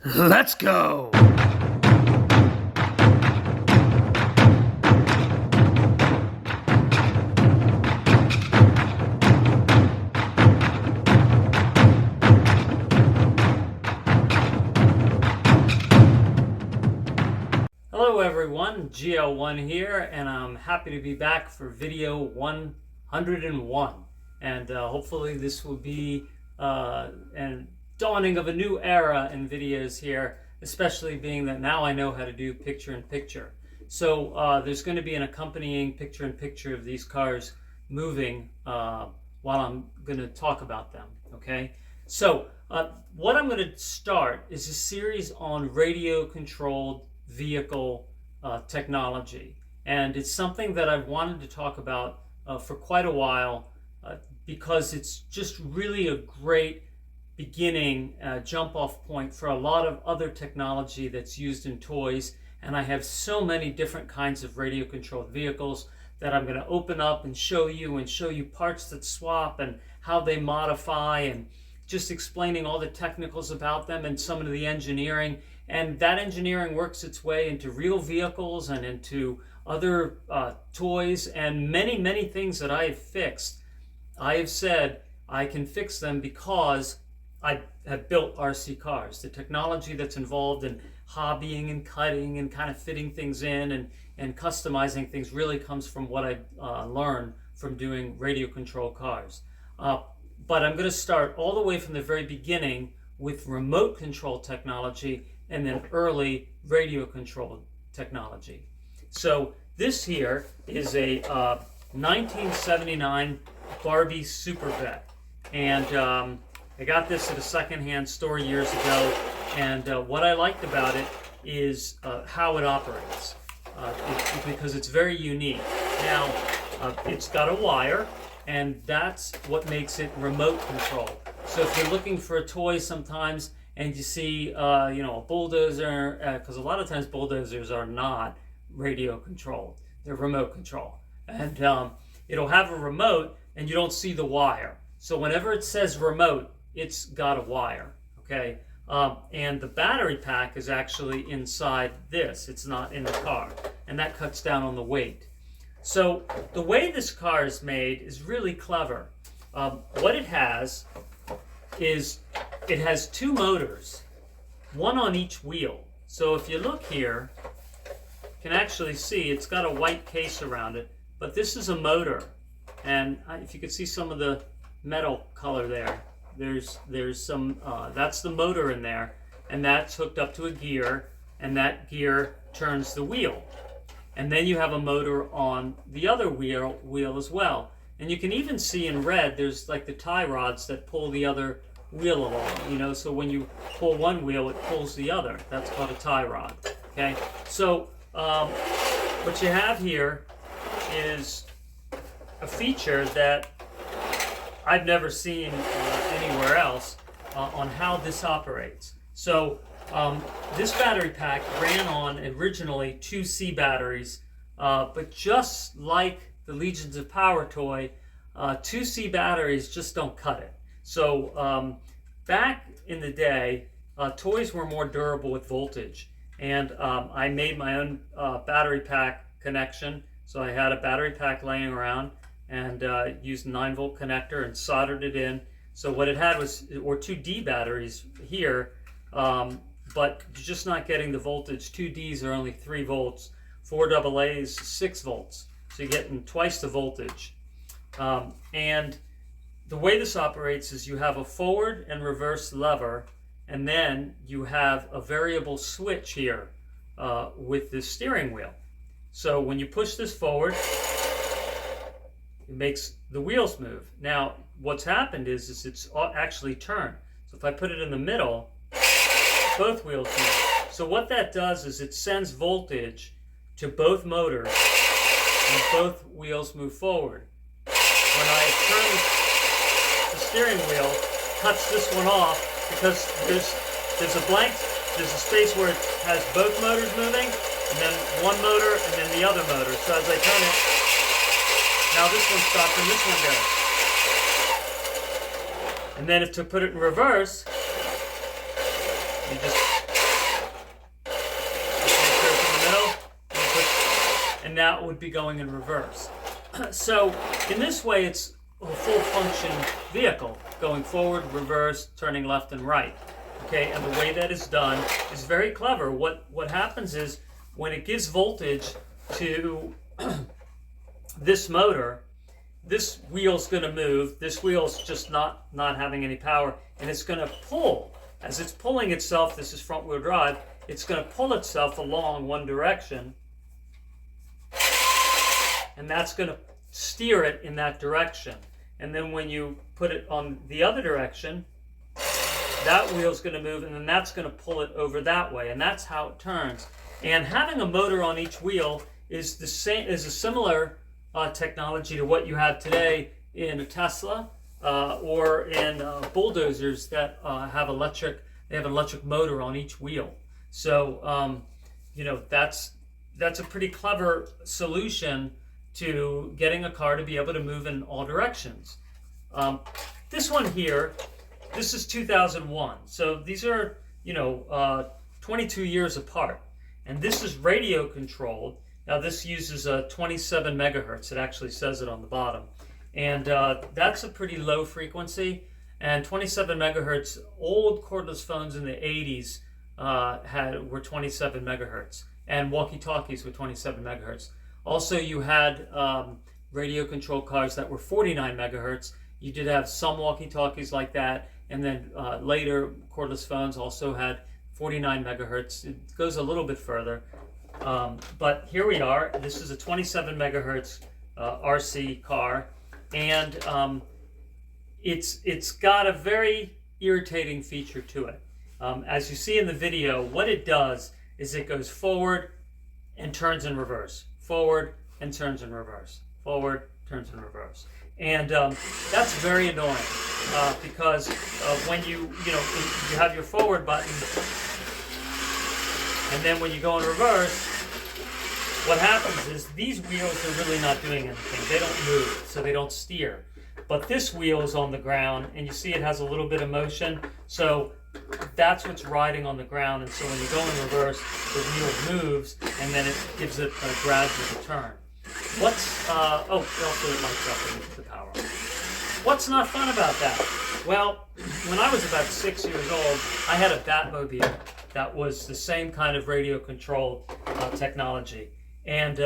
Let's go! Hello everyone, GL1 here, and I'm happy to be back for video 101. And hopefully this will be a dawning of a new era in videos here, especially being that now I know how to do picture-in-picture. So there's going to be an accompanying picture-in-picture of these cars moving while I'm going to talk about them, okay? So what I'm going to start is a series on radio-controlled vehicle technology, and it's something that I've wanted to talk about for quite a while because it's just really a great beginning jump-off point for a lot of other technology that's used in toys. And I have so many different kinds of radio-controlled vehicles that I'm going to open up and show you parts that swap and how they modify, and just explaining all the technicals about them and some of the engineering. And that engineering works its way into real vehicles and into other toys, and many things that I have fixed. I have said I can fix them because I have built RC cars. The technology that's involved in hobbying and cutting and kind of fitting things in and customizing things really comes from what I learned from doing radio control cars. But I'm going to start all the way from the very beginning with remote control technology and then early radio controlled technology. So this here is a 1979 Barbie Super Vet, and I got this at a secondhand store years ago, and what I liked about it is how it operates, because it's very unique. Now, it's got a wire, and that's what makes it remote control. So if you're looking for a toy sometimes and you see a bulldozer, because a lot of times bulldozers are not radio controlled, they're remote control. And it'll have a remote and you don't see the wire. So whenever it says remote, it's got a wire, okay? And the battery pack is actually inside this. It's not in the car, and that cuts down on the weight. So the way this car is made is really clever. What it has is it has two motors, one on each wheel. So if you look here, you can actually see it's got a white case around it, but this is a motor. And if you can see some of the metal color there, there's some, that's the motor in there, and that's hooked up to a gear, and that gear turns the wheel. And then you have a motor on the other wheel as well. And you can even see in red, there's like the tie rods that pull the other wheel along, so when you pull one wheel, it pulls the other. That's called a tie rod, okay? So what you have here is a feature that I've never seen anywhere else on how this operates. So this battery pack ran on originally 2C batteries, but just like the Legions of Power toy, 2C batteries just don't cut it. So back in the day, toys were more durable with voltage, and I made my own battery pack connection. So I had a battery pack laying around and used a 9-volt connector and soldered it in. So what it had were 2D batteries here, but you're just not getting the voltage. 2Ds are only 3 volts, 4 AA's 6 volts. So you're getting twice the voltage. And the way this operates is you have a forward and reverse lever, and then you have a variable switch here with the steering wheel. So when you push this forward, it makes the wheels move. Now, what's happened is it's actually turned. So if I put it in the middle, both wheels move. So what that does is it sends voltage to both motors, and both wheels move forward. When I turn the steering wheel, cuts this one off, because there's a space where it has both motors moving, and then one motor, and then the other motor. So as I turn it, now this one stopped and this one goes. And then to put it in reverse, you just that would be going in reverse. So in this way, it's a full function vehicle, going forward, reverse, turning left and right. Okay, and the way that is done is very clever. What happens is when it gives voltage to this motor, this wheel's going to move. This wheel's just not having any power, and it's going to pull. As it's pulling itself, this is front wheel drive, it's going to pull itself along one direction, and that's going to steer it in that direction. And then when you put it on the other direction, that wheel's going to move, and then that's going to pull it over that way, and that's how it turns. And having a motor on each wheel is a similar technology to what you have today in a Tesla or in bulldozers that have electric. They have an electric motor on each wheel. So that's a pretty clever solution to getting a car to be able to move in all directions. This one here, this is 2001. So these are 22 years apart, and this is radio controlled. Now this uses 27 megahertz. It actually says it on the bottom, and that's a pretty low frequency. And 27 megahertz. Old cordless phones in the 80s were 27 megahertz, and walkie-talkies were 27 megahertz. Also, you had radio controlled cars that were 49 megahertz. You did have some walkie-talkies like that, and then later cordless phones also had 49 megahertz. It goes a little bit further. But here we are. This is a 27 megahertz RC car, and it's got a very irritating feature to it. As you see in the video, what it does is it goes forward and turns in reverse, forward and turns in reverse, forward, turns in reverse. And that's very annoying because when you have your forward button, and then when you go in reverse, what happens is these wheels are really not doing anything. They don't move, so they don't steer. But this wheel is on the ground, and you see it has a little bit of motion, so that's what's riding on the ground. And so when you go in reverse, the wheel moves, and then it gives it a gradual turn. It also lights up and the power on. What's not fun about that? Well, when I was about 6 years old, I had a Batmobile that was the same kind of radio-controlled technology. And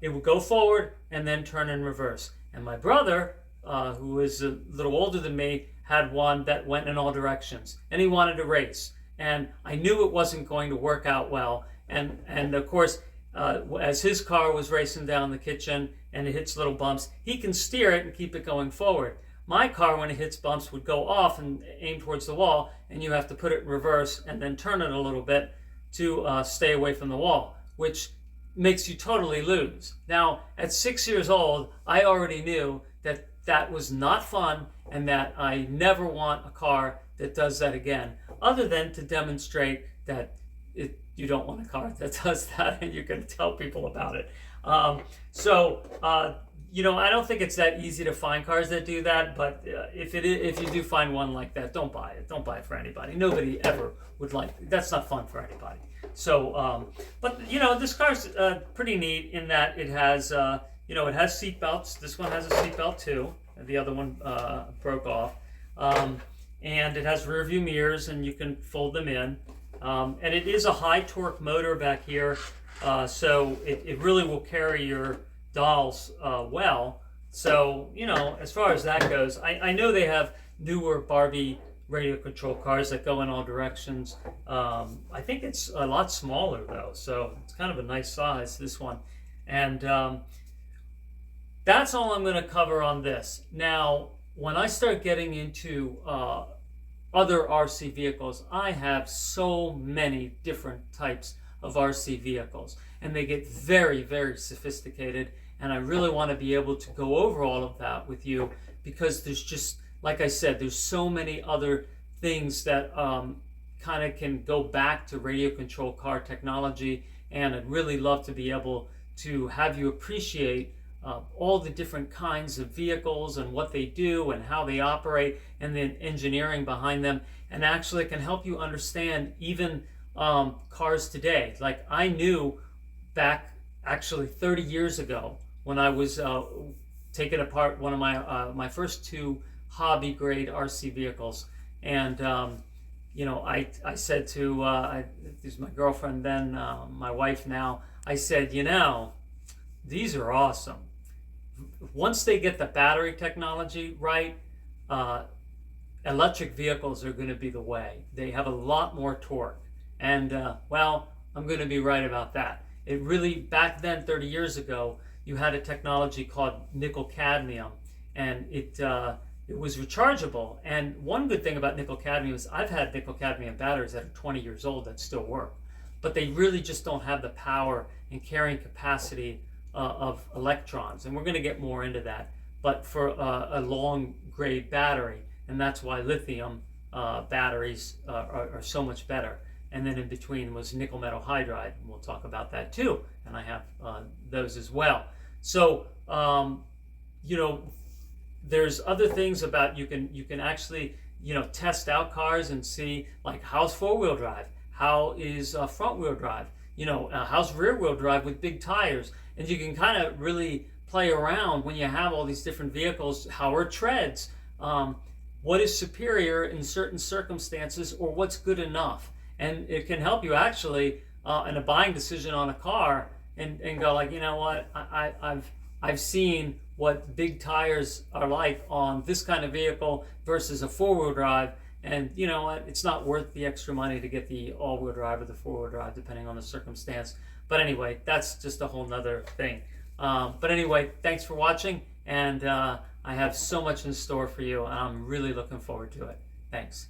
it would go forward and then turn in reverse. And my brother, who was a little older than me, had one that went in all directions. And he wanted to race. And I knew it wasn't going to work out well. And of course, as his car was racing down the kitchen and it hits little bumps, he can steer it and keep it going forward. My car, when it hits bumps, would go off and aim towards the wall, and you have to put it in reverse and then turn it a little bit to stay away from the wall, which makes you totally lose. Now, at 6 years old, I already knew that that was not fun and that I never want a car that does that again, other than to demonstrate that you don't want a car that does that, and you can tell people about it. I don't think it's that easy to find cars that do that, but if you do find one like that, don't buy it. Don't buy it for anybody. Nobody ever would like it. That's not fun for anybody. So, this car's pretty neat in that it has, it has seat belts. This one has a seat belt too. The other one broke off. And it has rear view mirrors, and you can fold them in. And it is a high torque motor back here, so it really will carry your dolls well. So, as far as that goes, I know they have newer Barbie radio control cars that go in all directions. I think it's a lot smaller though, so it's kind of a nice size, this one. And that's all I'm going to cover on this. Now, when I start getting into other RC vehicles, I have so many different types of RC vehicles, and they get very, very sophisticated, and I really want to be able to go over all of that with you, because there's just, like I said, there's so many other things that kind of can go back to radio control car technology, and I'd really love to be able to have you appreciate all the different kinds of vehicles and what they do and how they operate and the engineering behind them, and actually can help you understand even cars today. Like I knew back actually 30 years ago when I was taking apart one of my first two hobby grade RC vehicles. And I said to this is my girlfriend then, my wife now. I said, these are awesome. Once they get the battery technology right, electric vehicles are going to be the way. They have a lot more torque. And, I'm going to be right about that. It really, back then, 30 years ago, you had a technology called nickel cadmium, and it was rechargeable. And one good thing about nickel cadmium is I've had nickel cadmium batteries that are 20 years old that still work, but they really just don't have the power and carrying capacity of electrons. And we're going to get more into that, but for a long grade battery, and that's why lithium batteries are so much better. And then in between was nickel metal hydride, and we'll talk about that too. And I have those as well. So there's other things about you can actually test out cars and see, like, how's four-wheel drive, how is front-wheel drive, how's rear-wheel drive with big tires, and you can kind of really play around when you have all these different vehicles. How are treads? What is superior in certain circumstances, or what's good enough? And it can help you actually in a buying decision on a car, and go like, what, I've seen what big tires are like on this kind of vehicle versus a four-wheel drive, and you know what, it's not worth the extra money to get the all-wheel drive or the four-wheel drive depending on the circumstance. But anyway, that's just a whole nother thing. But anyway, thanks for watching, and I have so much in store for you, and I'm really looking forward to it. Thanks.